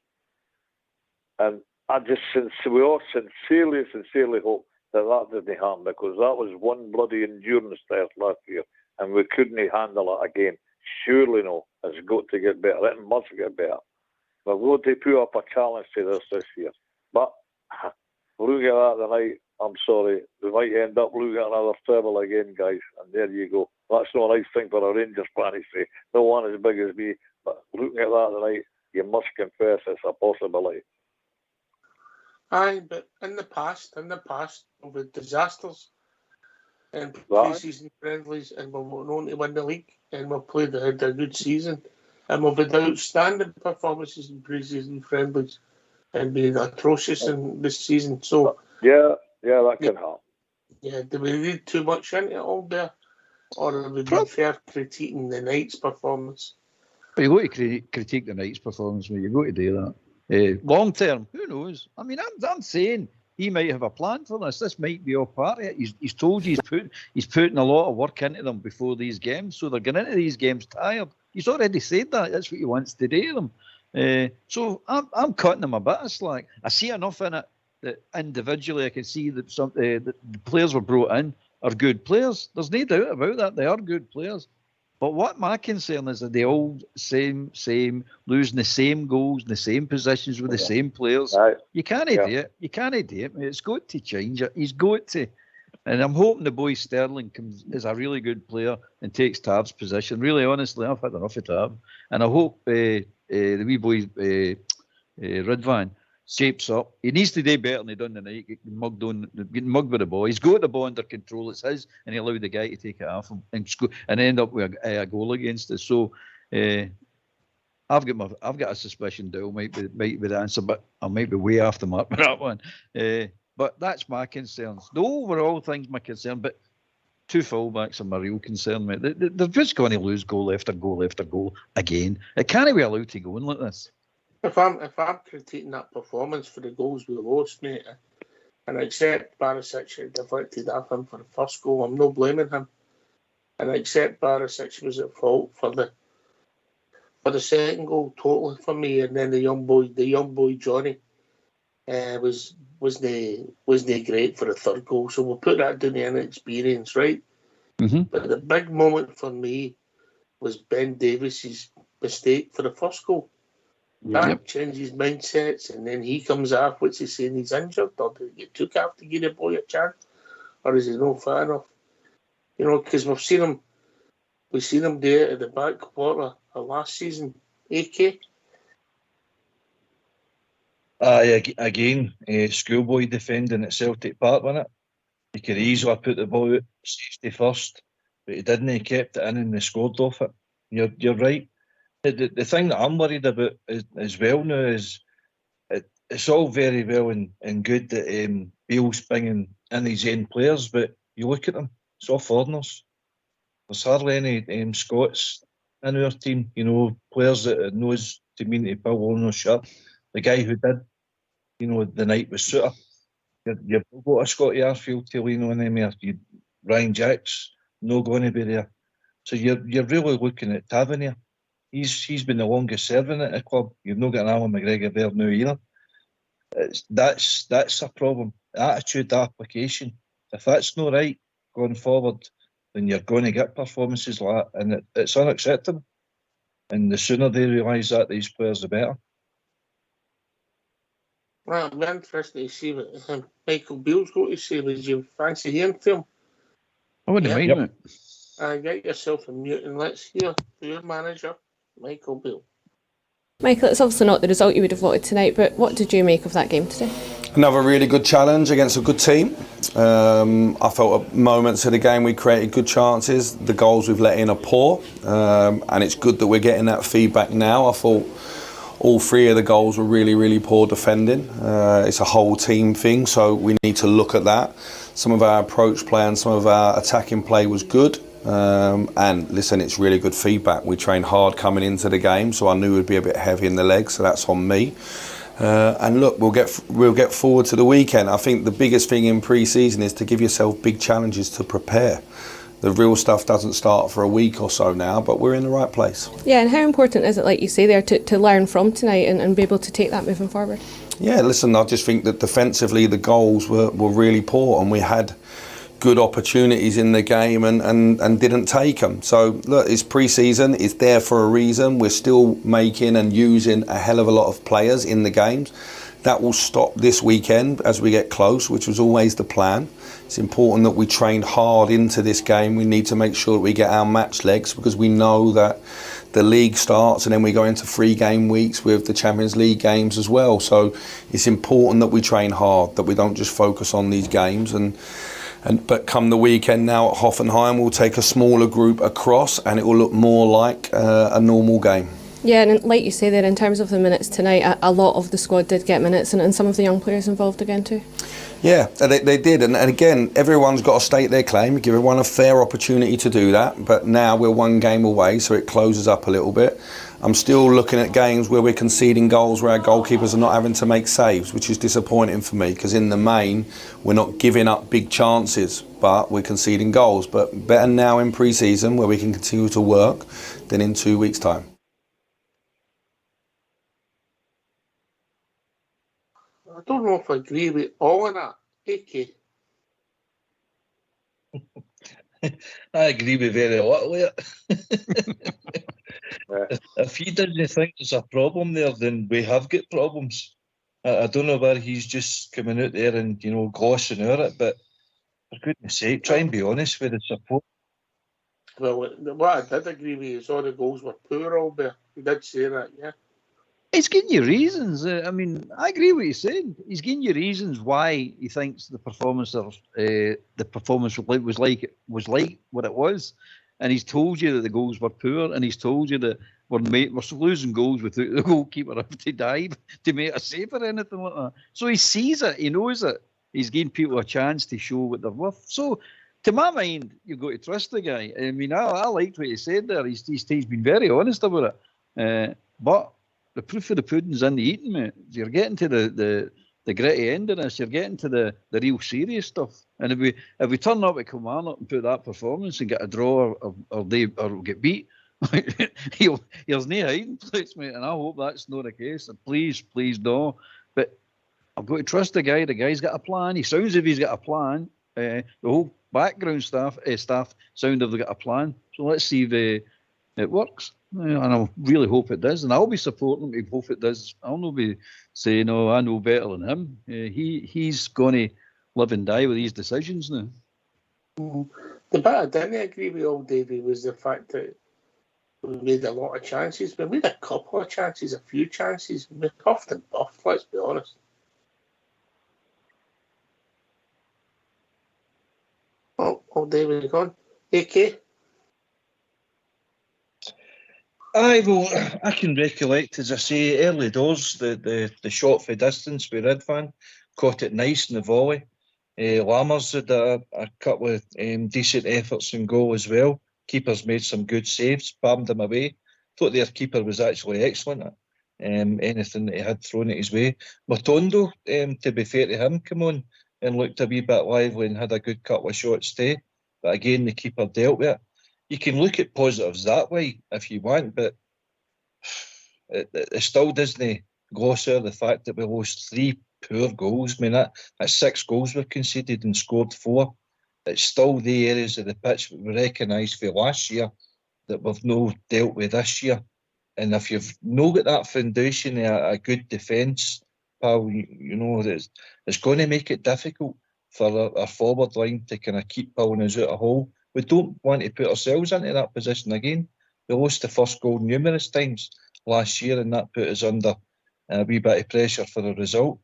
And I just we all sincerely hope that didn't happen, because that was one bloody endurance test last year, and we couldn't handle it again. Surely no. It's got to get better. It must get better. We're going to put up a challenge to this year. But look at that tonight. I'm sorry. We might end up looking at another treble again, guys. And there you go. That's not a nice thing for a Rangers fan to say. No one as big as me. But looking at that tonight, you must confess it's a possibility. Aye, but in the past, with disasters and pre-season friendlies, and we've went on to win the league, and we've had a good season, and we've had outstanding performances in pre-season friendlies, and been atrocious in this season. So yeah, that can happen. Yeah, do we read too much into it all there, or have we been fair critiquing the Knights' performance? But you got to critique the Knights' performance, mate. You got to do that. Long term, who knows? I mean, I'm saying he might have a plan for this. This might be all part of it. He's told you he's putting a lot of work into them before these games, so they're getting into these games tired. He's already said that. That's what he wants to do to them. So I'm cutting him a bit of slack. I see enough in it that individually I can see that the players were brought in are good players. There's no doubt about that. They are good players. But what my concern is that the old same, losing the same goals in the same positions with the same players. Right. You can't do it. You can't do it. It's got to change it. He's got to. And I'm hoping the boy Sterling is a really good player and takes Tav's position. Really, honestly, I've had enough of Tav. And I hope the wee boy Ridvan shapes up. He needs to do better than he done tonight. Getting mugged with the ball. He's got the ball under control. It's his, and he allowed the guy to take it off him and end up with a goal against us. So I've got a suspicion Dale might be the answer, but I might be way off the mark with that one. But that's my concerns. The overall thing's my concern, but 2 fullbacks are my real concern, mate. They're just going to lose goal after goal after goal again. It can't be allowed to go on like this. If I'm critiquing that performance for the goals we lost, mate, and I accept Barisic had deflected off him for the first goal, I'm not blaming him. And I accept Barisic was at fault for the second goal totally for me, and then the young boy Johnny was the great for the third goal. So we'll put that down to inexperience, right? Mm-hmm. But the big moment for me was Ben Davies's mistake for the first goal. That changes mindsets, and then he comes off. What's he saying? He's injured, or did he get took off to give the boy a chance, or is he not far enough? You know, because we've seen him do it at the back quarter of last season. AK. Again, schoolboy defending at Celtic Park, wasn't it? He could easily put the ball out safety first, but he didn't. He kept it in and they scored off it. You're right. The thing that I'm worried about as well now is it's all very well and good that Beale's bringing in his own players, but you look at them, it's all foreigners. There's hardly any Scots in our team, you know, players that knows to mean to pull on their shirt. The guy who did, you know, the night was Suter. You've got a Scotty Arfield to lean on him here. Ryan Jack's not going to be there. So you're really looking at Tavernier. He's been the longest serving at the club. You've not got an Alan McGregor there now either. That's a problem. attitude, the application. If that's not right going forward, then you're going to get performances like that, and it's unacceptable. And the sooner they realise that, these players, the better. Well, I'm interested to see what Michael Beale's going to say. Would you fancy hearing from him? I wouldn't mind it. Get yourself a mute and let's hear your manager, Michael Beale. Michael, it's obviously not the result you would have wanted tonight, but what did you make of that game today? Another really good challenge against a good team. I felt at moments of the game we created good chances. The goals we've let in are poor, and it's good that we're getting that feedback now. I thought all three of the goals were really, really poor defending. It's a whole team thing, so we need to look at that. Some of our approach play and some of our attacking play was good. And listen, it's really good feedback. We trained hard coming into the game, so I knew we'd be a bit heavy in the legs, so that's on me. And look, we'll get forward to the weekend. I think the biggest thing in pre-season is to give yourself big challenges to prepare. The real stuff doesn't start for a week or so now, but we're in the right place. Yeah, and how important is it, like you say there, to learn from tonight and be able to take that moving forward? Yeah, listen, I just think that defensively the goals were really poor, and we had good opportunities in the game and didn't take them. So look, it's pre-season, it's there for a reason. We're still making and using a hell of a lot of players in the games. That will stop this weekend as we get close, which was always the plan. It's important that we train hard into this game. We need to make sure that we get our match legs, because we know that the league starts and then we go into 3 game weeks with the Champions League games as well. So it's important that we train hard, that we don't just focus on these games. But come the weekend now at Hoffenheim, we'll take a smaller group across and it will look more like a normal game. Yeah, and like you say there, in terms of the minutes tonight, a lot of the squad did get minutes, and some of the young players involved again too. Yeah, they did, and again, everyone's got to state their claim, give everyone a fair opportunity to do that, but now we're 1 game away, so it closes up a little bit. I'm still looking at games where we're conceding goals, where our goalkeepers are not having to make saves, which is disappointing for me, because in the main, we're not giving up big chances, but we're conceding goals. But better now in pre-season, where we can continue to work, than in 2 weeks' time. I don't know if I agree with all of that, AK. I agree with very little of it. If he doesn't think there's a problem there, then we have got problems. I don't know where he's just coming out there and, glossing over it, but for goodness sake, try and be honest with the support. Well, what I did agree with is all the goals were poor, Albert. He did say that, yeah. He's giving you reasons. I agree with what he's saying. He's giving you reasons why he thinks the performance was like what it was, and he's told you that the goals were poor, and he's told you that we're losing goals without the goalkeeper having to dive to make a save or anything like that. So he sees it. He knows it. He's giving people a chance to show what they're worth. So, to my mind, you've got to trust the guy. I liked what he said there. He's been very honest about it. But the proof of the pudding's in the eating, mate. You're getting to the gritty end of this. You're getting to the real serious stuff. And if we turn up at Kilmarnock and put that performance and get a draw or get beat, there's no hiding place, mate. And I hope that's not the case. And please no. But I've got to trust the guy. The guy's got a plan. He sounds as if he's got a plan. The whole background staff sound as if they've got a plan. So let's see if it works. And I really hope it does, and I'll be supporting him if it does. I'll not be saying, "Oh, I know better than him." He's going to live and die with these decisions now. The bit I didn't agree with, old Davey, was the fact that we made a lot of chances. We made a couple of chances, a few chances. We're puffed and buffed, let's be honest. Oh, Davey, gone. AK? I can recollect, as I say, early doors, the shot for distance with Ridvan, caught it nice in the volley. Lammers had a couple of decent efforts in goal as well. Keepers made some good saves, palmed them away. Thought their keeper was actually excellent at anything that he had thrown at his way. Matondo, to be fair to him, come on and looked a wee bit lively and had a good couple of shots too. But again, the keeper dealt with it. You can look at positives that way if you want, but it still doesn't gloss over the fact that we lost 3 poor goals. I mean, that's 6 goals we've conceded and scored 4. It's still the areas of the pitch that we recognised for last year that we've no dealt with this year. And if you've no got that foundation of a good defence, pal, you know, it's going to make it difficult for our forward line to kind of keep pulling us out of hole. We don't want to put ourselves into that position again. We lost the first goal numerous times last year, and that put us under a wee bit of pressure for the result.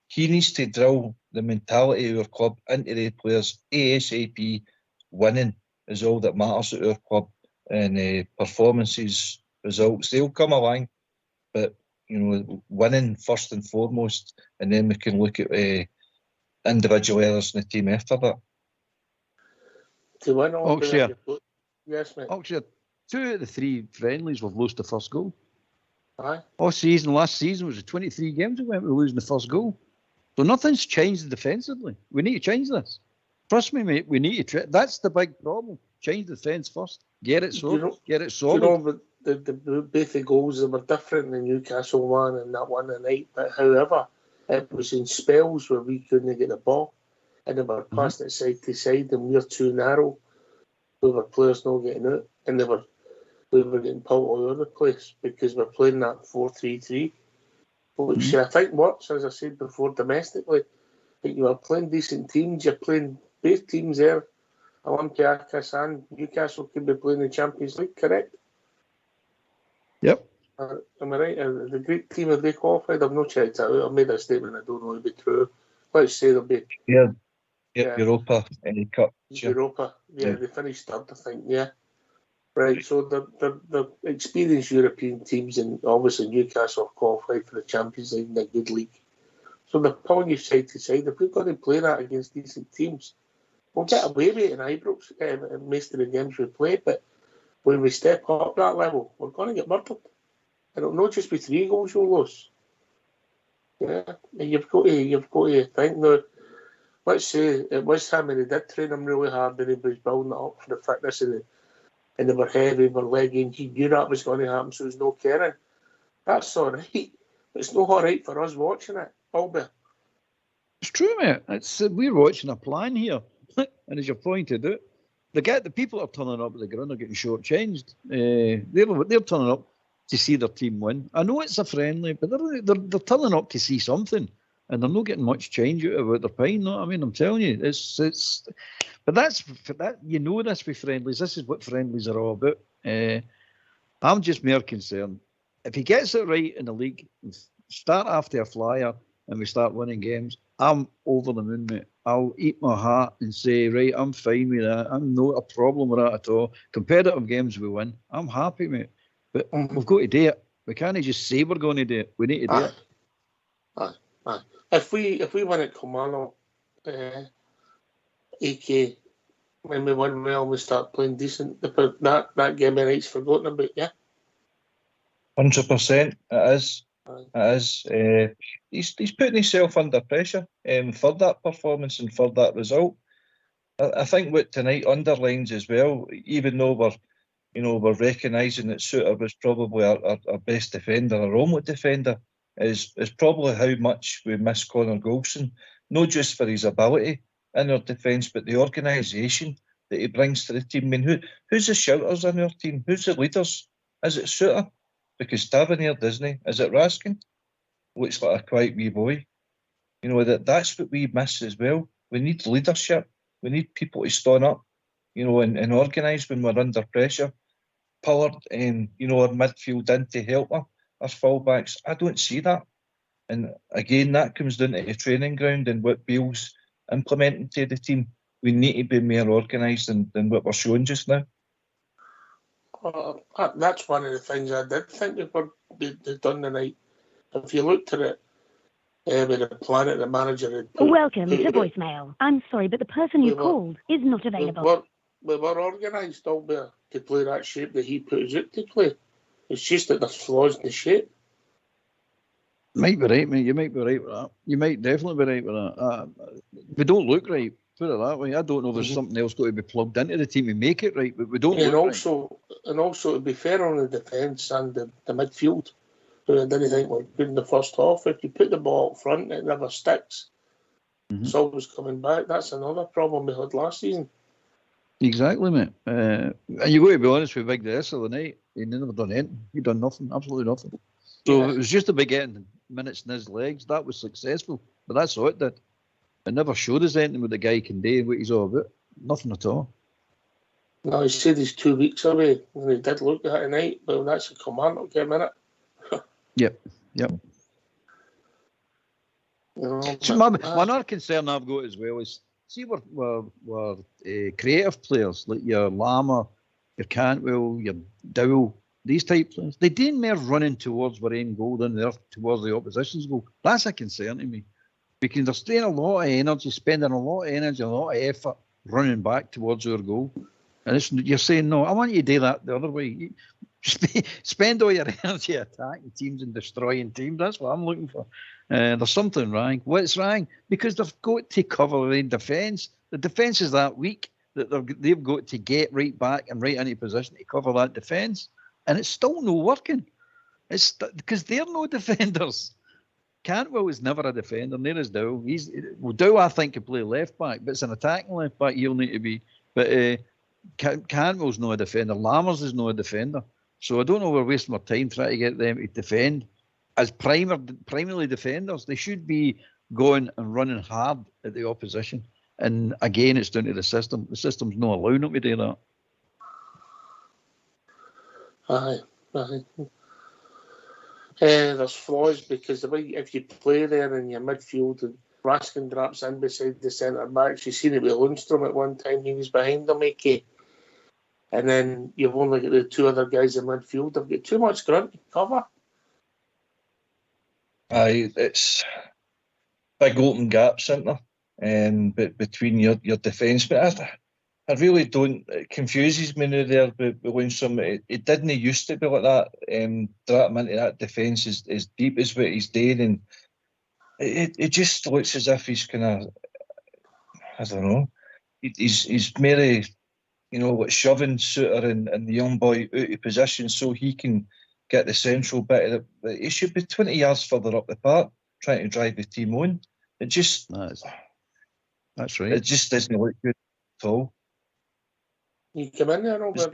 He needs to drill the mentality of our club into the players ASAP. Winning is all that matters at our club, and performances, results, they'll come along, but you know, winning first and foremost, and then we can look at individual errors in the team after that. To win all yes, mate. Oxford, 2 out of the 3 friendlies we've lost the first goal. Aye. Last season was 23 games we went with losing the first goal. So nothing's changed defensively. We need to change this. Trust me, mate, we need to. That's the big problem. Change the defence first. Get it sorted. Get it solid. You know, both the goals were different in Newcastle one and that one tonight. But however, it was in spells where we couldn't get the ball, and they were passing it side to side, and we were too narrow. We were players not getting out, and we were getting pulled all over the place because we're playing that 4-3-3, which I think works, as I said before, domestically. But you are playing decent teams. You're playing both teams there. Olympiacos and Newcastle could be playing the Champions League, correct? Yep. Am I right? The Greek team, have they qualified? I've not checked it out. I've made a statement I don't know if it'll be true. Let's say they'll be... Yeah. Europa, any cup. Europa. Yeah, they finished third, I think, yeah. Right, so the experienced European teams, and obviously Newcastle have qualified for the Champions League in a good league. So they're pulling you side to side. If we've got to play that against decent teams, we'll get away with it in Ibrox in most of the games we play, but when we step up that level, we're going to get murdered. And it'll not just be 3 goals you'll lose. Yeah, and you've got to think now. Let's say it was him and he did train him really hard and he was building it up for the fitness and they were heavy, they were legging. He knew that was going to happen, so there's no caring. That's all right. It's not all right for us watching it, Albert. It's true, mate. We're watching a plan here. And as you pointed out, the people are turning up at the ground are getting shortchanged. They're turning up to see their team win. I know it's a friendly, but they're turning up to see something. And they're not getting much change out of their pine. No, I mean, I'm telling you, but that's you know this with friendlies. This is what friendlies are all about. I'm just more concerned if he gets it right in the league, start after a flyer, and we start winning games. I'm over the moon, mate. I'll eat my heart and say, right, I'm fine with that. I'm not a problem with that at all. Competitive games we win. I'm happy, mate. But we've got to do it. We can't just say we're going to do it. We need to do it. Aye. If we win at Kilmarnock, AK, when we win well, we start playing decent. That game of night's forgotten about, yeah? 100%. It is. It is. He's putting himself under pressure for that performance and for that result. I think what tonight underlines as well, even though we're recognising that Suter was probably our best defender, our only defender, is probably how much we miss Connor Goldson, not just for his ability in our defence, but the organisation that he brings to the team. I mean, who's the shouters in our team? Who's the leaders? Is it Suter? Because Tavernier, doesn't he? Is it Raskin? Looks like a quiet wee boy. You know, that's what we miss as well. We need leadership. We need people to stand up, you know, and organise when we're under pressure. Power and, you know, our midfield in to help her. Our fallbacks, I don't see that. And again, that comes down to the training ground and what Beale's implementing to the team. We need to be more organised than what we're showing just now. That's one of the things I did think they'd done tonight. If you looked at it, with the plan that the manager had put... Welcome to voicemail. I'm sorry, but the person you called is not available. We were organised, Albert, to play that shape that he put us out to play. It's just that there's flaws in the shape. Might be right, mate. You might be right with that. You might definitely be right with that. We don't look right. Put it that way. I don't know if there's something else got to be plugged into the team and make it right, but we don't. And also, to be fair on the defence and the midfield, who I didn't think were good in the first half. If you put the ball up front, it never sticks. It's always coming back. That's another problem we had last season. Exactly, mate. And you got to be honest with Big Dess of the night. He never done anything. He done nothing, absolutely nothing. So it was just about getting minutes in his legs. That was successful, but that's all it did. It never showed us anything what the guy can do and what he's all about. Nothing at all. No, he said he's 2 weeks away, and he did look at it tonight. But that's a command. Okay, a minute. Yep. You know, So my other concern I've got as well is, see, we're creative players like your Lama, your Cantwell, your Dowell, these type players. They do more running towards their own goal than they're towards the opposition's goal. That's a concern to me, because they're spending a lot of energy, a lot of effort running back towards our goal. And you're saying, no, I want you to do that the other way. You spend all your energy attacking teams and destroying teams. That's what I'm looking for. There's something wrong. What's wrong? Because they've got to cover their defence. The defence is that weak that they've got to get right back and right into position to cover that defence. And it's still not working. It's because they're no defenders. Cantwell is never a defender. Neither is Dowell. Dowell, I think, can play left back, but it's an attacking left back he'll need to be. But Cantwell's not a defender. Lammers is not a defender. So I don't know we're wasting our time trying to get them to defend as primarily defenders. They should be going and running hard at the opposition. And again, it's down to the system. The system's not allowing them to do that. Aye. There's flaws because the way if you play there in your midfield and Raskin drops in beside the centre backs, you've seen it with Lundstrom at one time. He was behind them, AK. And then you've only got the two other guys in midfield. They've got too much ground to cover. Aye, it's big open gaps, isn't there? But between your defence. But I really don't. It confuses me now there with Lundstrom. It didn't used to be like that. Drop him into that defence as deep as what he's doing, and it just looks as if he's kind of, I don't know. He's merely, like shoving Suter and the young boy out of position so he can get the central bit of it. He should be 20 yards further up the park trying to drive the team on. It just... That's right. It just doesn't look good at all. You come in there, Robert.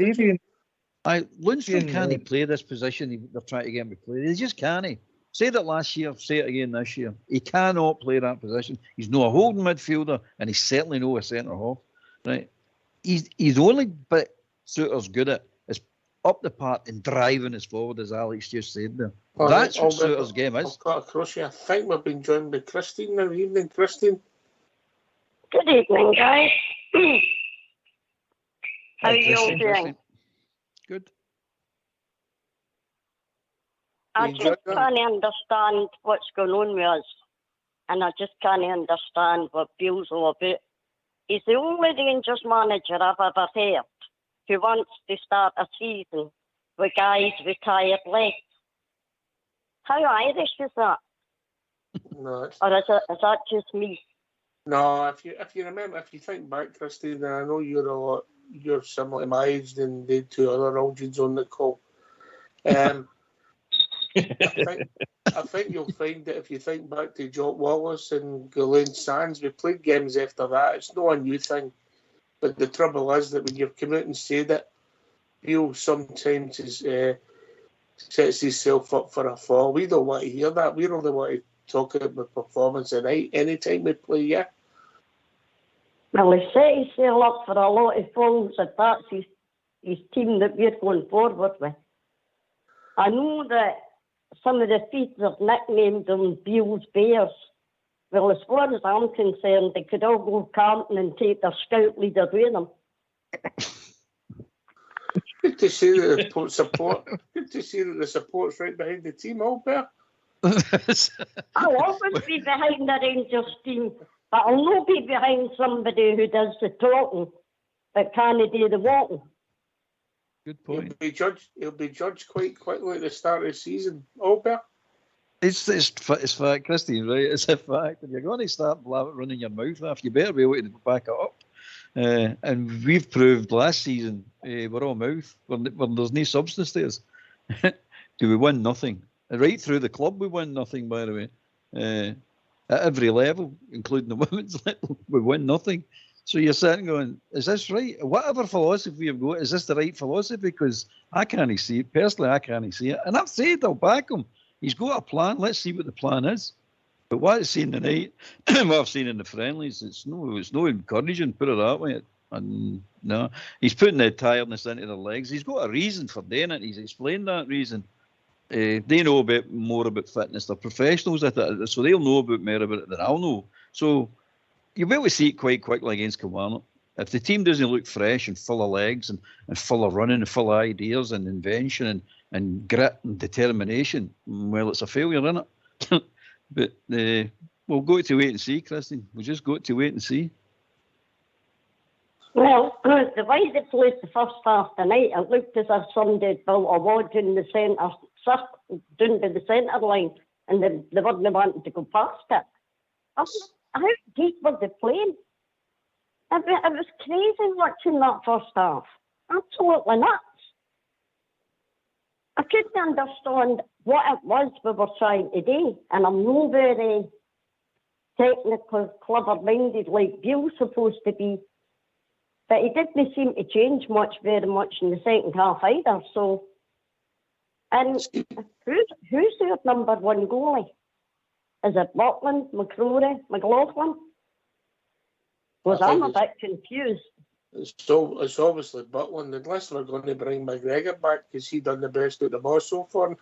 Lundstrom can't play this position they're trying to get him to play. They just can't. Say that last year, say it again this year. He cannot play that position. He's not a holding midfielder, and he's certainly not a centre half. Right? He's only bit Suter's good at is up the park and driving us forward, as Alex just said there. That's what Suter's game is. I've got across you. I think we've been joined by Christine now. Evening, Christine. Good evening, guys. How are you all doing? Good. I just can't understand what's going on with us. And I just can't understand what Beale's all about. He's the only Rangers manager I've ever heard who wants to start a season with guys with tired legs. How Irish is that? No, or is that just me? No, if you remember, if you think back, Christine, and I know you're similar to my age than the two other Algians on the call. I think you'll find that if you think back to Jock Wallace and Ghislaine Sands, we played games after that. It's not a new thing. But the trouble is that when you've come out and said it, Beale sometimes sets himself up for a fall. We don't want to hear that. We only want to talk about the performance tonight. Anytime we play, yeah. Well, he set himself up for a lot of falls if that's his team that we're going forward with. I know that some of the feeds have nicknamed them Beale's Bears. Well, as far as I'm concerned, they could all go camping and take their scout leader with them. Good to see that the support. Good to see that the support's right behind the team, Albert. I'll always be behind the Rangers team, but I'll not be behind somebody who does the talking but can't do the walking. Good point. He'll be judged quite quickly at the start of the season, Albert. It's fact, Christine, right? It's a fact. If you're going to start running your mouth off, you better be able to back it up. And we've proved last season we're all mouth when there's no substance there. Do we win? Nothing. Right through the club, we win nothing, by the way. At every level, including the women's level, we win nothing. So you're sitting going, is this right? Whatever philosophy you've got, is this the right philosophy? Because I can't see it. Personally, I can't see it. And I've said I'll back him. He's got a plan. Let's see what the plan is. But what I've seen tonight, what I've seen in the friendlies, it's no encouraging, put it that way. And no, he's putting the tiredness into their legs. He's got a reason for doing it. He's explained that reason. They know a bit more about fitness. They're professionals at it, so they'll know more about it than I'll know. So you'll be able to see it quite quickly against Kilmarnock. If the team doesn't look fresh and full of legs and full of running and full of ideas and invention and grit and determination, well, it's a failure, isn't it? But we'll go to wait and see, Christine. We'll just go to wait and see. Well, the way they played the first half tonight, it looked as if somebody built a wall in the centre, down by the centre line, and they weren't wanting to go past it. How deep were they playing? It was crazy watching that first half. Absolutely nuts. I couldn't understand what it was we were trying to do, and I'm not very technical, clever-minded like Beale supposed to be. But he didn't seem to change very much in the second half either. So, and who's their number one goalie? Is it Butland, McCrory, McLaughlin? Because I'm a bit confused. It's obviously Butland, unless we're going to bring McGregor back because he done the best out of the boss so far.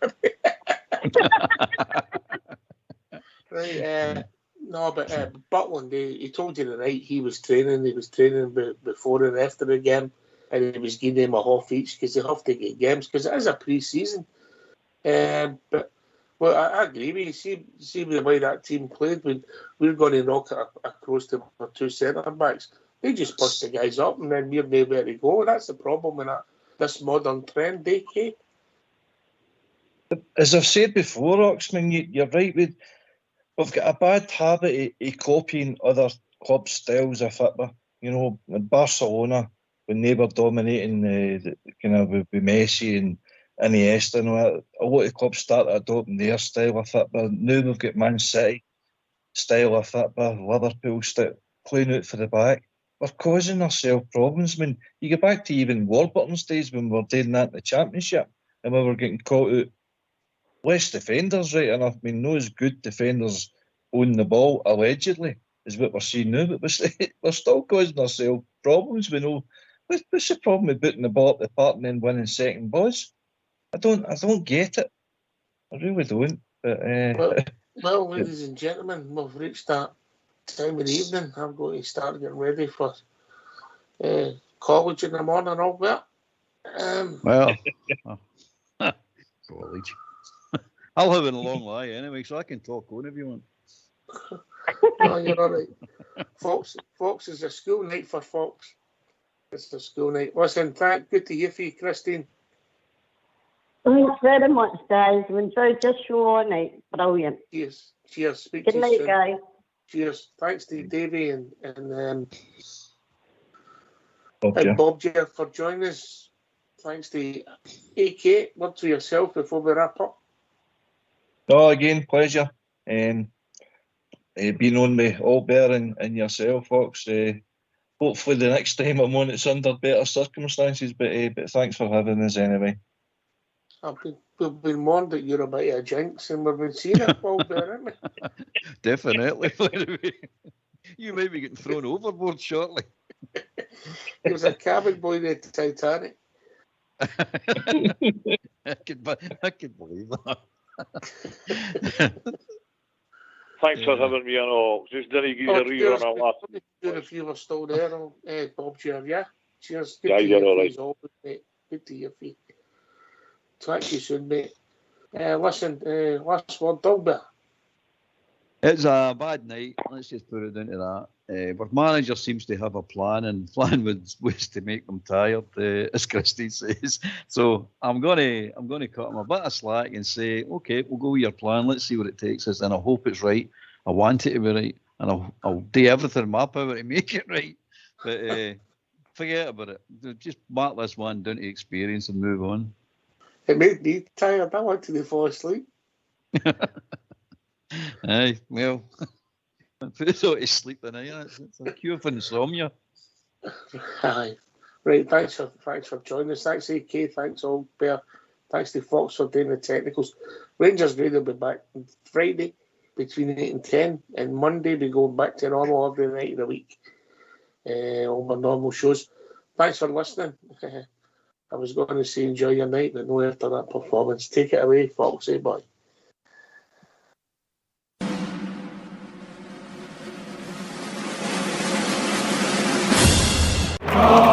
Right, no, but Butland, he told you tonight he was training. He was training before and after the game, and he was giving him a half each because they have to get games because it is a pre-season. But well, I agree with you. See the way that team played when we're going to knock it across to our two centre backs. They just push the guys up and then we're nowhere to go. That's the problem with this modern trend, DK. As I've said before, Oxman, you're right. We've got a bad habit of copying other club styles of football. You know, in Barcelona, when they were dominating the kind of with Messi and Iniesta and all that, a lot of clubs started adopting their style of football. Now we've got Man City style of football, Liverpool style, playing out for the back. We're causing ourselves problems. I mean, you go back to even Warburton's days when we were doing that in the Championship and we were getting caught out. Less defenders, right enough. I mean, those good defenders own the ball, allegedly, is what we're seeing now. But we're still causing ourselves problems. We know what's the problem with putting the ball up the park and then winning second balls? I don't get it. I really don't. But well, ladies and gentlemen, we've reached that time of the evening. I'm going to start getting ready for college in the morning. All that. Well, college. I'll have a long lie anyway, so I can talk on if you want. No, you're all right. Fox is a school night for Fox. It's a school night. Listen, good to hear from you, Christine. Thanks very much, guys. We enjoyed this show all night. Brilliant. Cheers. Speak Good to you night, soon. guys. Cheers. Thanks to Davey and Bob Bob for joining us. Thanks to AK. Word to yourself before we wrap up. No, again, pleasure. Being on with Albert and yourself, Fox. Hopefully the next time I'm on it's under better circumstances, but thanks for having us anyway. We've been warned that you're a bit of a jinx and we've been seeing it, Albert, haven't we? Definitely. You may be getting thrown overboard shortly. He was a cabin boy in the Titanic. I can believe that. Thanks for having me on all. Just didn't give you a rerun on last. Good if you were still there, Bob. Yeah. Cheers. Yeah, you're all right. Always, mate. Good to hear you. Talk to you soon, mate. Listen, last word, Dilbert. It's a bad night. Let's just put it into that. Our manager seems to have a plan, and the plan was to make them tired, as Christy says. So I'm gonna cut him a bit of slack and say, okay, we'll go with your plan. Let's see what it takes us, and I hope it's right. I want it to be right, and I'll do everything in my power to make it right. But forget about it. Just mark this one down to experience and move on. It made me tired. I wanted to fall asleep. Aye, well, put us all to sleep tonight. It's a cure for insomnia. Aye. Right, thanks for joining us. Thanks, AK. Thanks, all Bear. Thanks to Fox for doing the technicals. Rangers Radio will be back Friday between 8 and 10, and Monday we go back to normal every night of the week. All my normal shows. Thanks for listening. I was going to say enjoy your night, but no, after that performance. Take it away, Foxy boy. Oh!